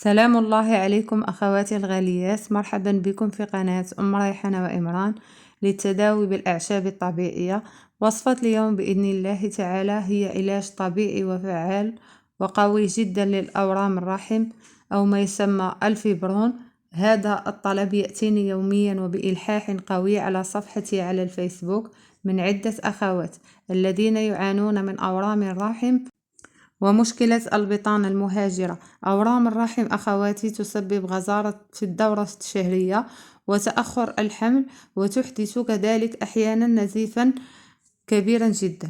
سلام الله عليكم أخواتي الغاليات، مرحبا بكم في قناة أم ريحانة وإمران للتداوي بالأعشاب الطبيعية. وصفة اليوم بإذن الله تعالى هي علاج طبيعي وفعال وقوي جدا للأورام الرحم أو ما يسمى الفيبرون. هذا الطلب يأتيني يوميا وبإلحاح قوي على صفحتي على الفيسبوك من عدة أخوات الذين يعانون من أورام الرحم ومشكلة البطانة المهاجرة. أورام الرحم أخواتي تسبب غزارة في الدورة الشهرية وتأخر الحمل، وتحدث كذلك أحيانا نزيفا كبيرا جدا.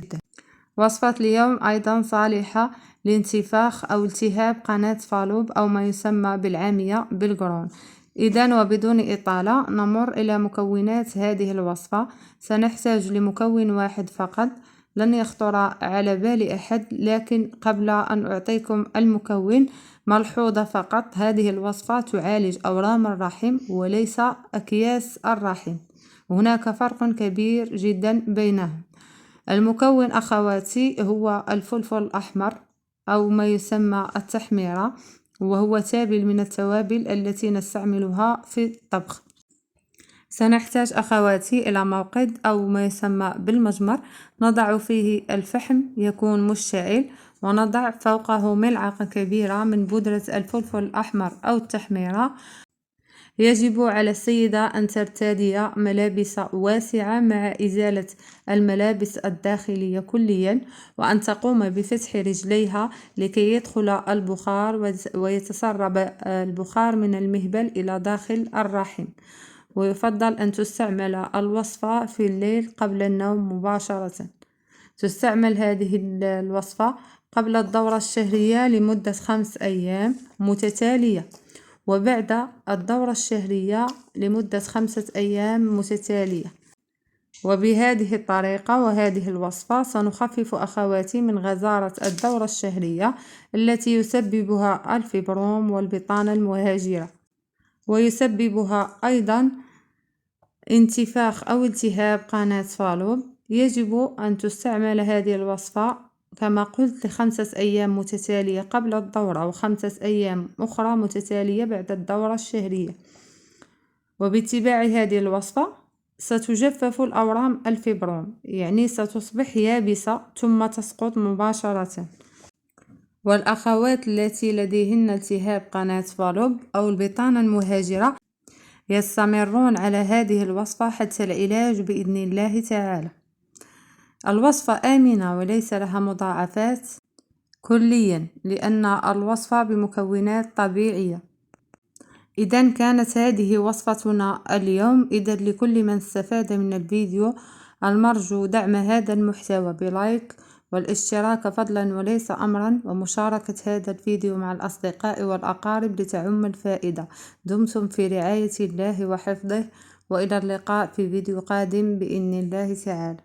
وصفة اليوم أيضا صالحة لانتفاخ أو التهاب قناة فالوب أو ما يسمى بالعامية بالقرون. إذن وبدون إطالة نمر إلى مكونات هذه الوصفة. سنحتاج لمكون واحد فقط، لن يخطر على بال أحد، لكن قبل أن أعطيكم المكون ملحوظة فقط: هذه الوصفة تعالج أورام الرحم وليس أكياس الرحم، هناك فرق كبير جدا بينهم. المكون أخواتي هو الفلفل الأحمر أو ما يسمى التحميرة، وهو تابل من التوابل التي نستعملها في الطبخ. سنحتاج أخواتي إلى موقد أو ما يسمى بالمجمر، نضع فيه الفحم يكون مشتعل، ونضع فوقه ملعقة كبيرة من بودرة الفلفل الأحمر أو التحميرة. يجب على السيدة أن ترتدي ملابس واسعة مع إزالة الملابس الداخلية كليا، وأن تقوم بفتح رجليها لكي يدخل البخار ويتسرب البخار من المهبل إلى داخل الرحم. ويفضل أن تستعمل الوصفة في الليل قبل النوم مباشرة. تستعمل هذه الوصفة قبل الدورة الشهرية لمدة 5 أيام متتالية، وبعد الدورة الشهرية لمدة 5 أيام متتالية. وبهذه الطريقة وهذه الوصفة سنخفف أخواتي من غزارة الدورة الشهرية التي يسببها الفيبروم والبطانة المهاجرة، ويسببها أيضا انتفاخ أو التهاب قناة فالوب. يجب أن تستعمل هذه الوصفة كما قلت ل5 أيام متتالية قبل الدورة، و5 أيام أخرى متتالية بعد الدورة الشهرية. وباتباع هذه الوصفة ستجفف الأورام الفيبروم، يعني ستصبح يابسة ثم تسقط مباشرة. والأخوات التي لديهن التهاب قناة فالوب أو البطانة المهاجرة يستمرون على هذه الوصفة حتى العلاج بإذن الله تعالى. الوصفة آمنة وليس لها مضاعفات كليا، لأن الوصفة بمكونات طبيعية. إذن كانت هذه وصفتنا اليوم. إذن لكل من استفاد من الفيديو المرجو دعم هذا المحتوى بلايك والاشتراك فضلا وليس أمرا، ومشاركة هذا الفيديو مع الأصدقاء والأقارب لتعم الفائدة. دمتم في رعاية الله وحفظه، وإلى اللقاء في فيديو قادم بإذن الله تعالى.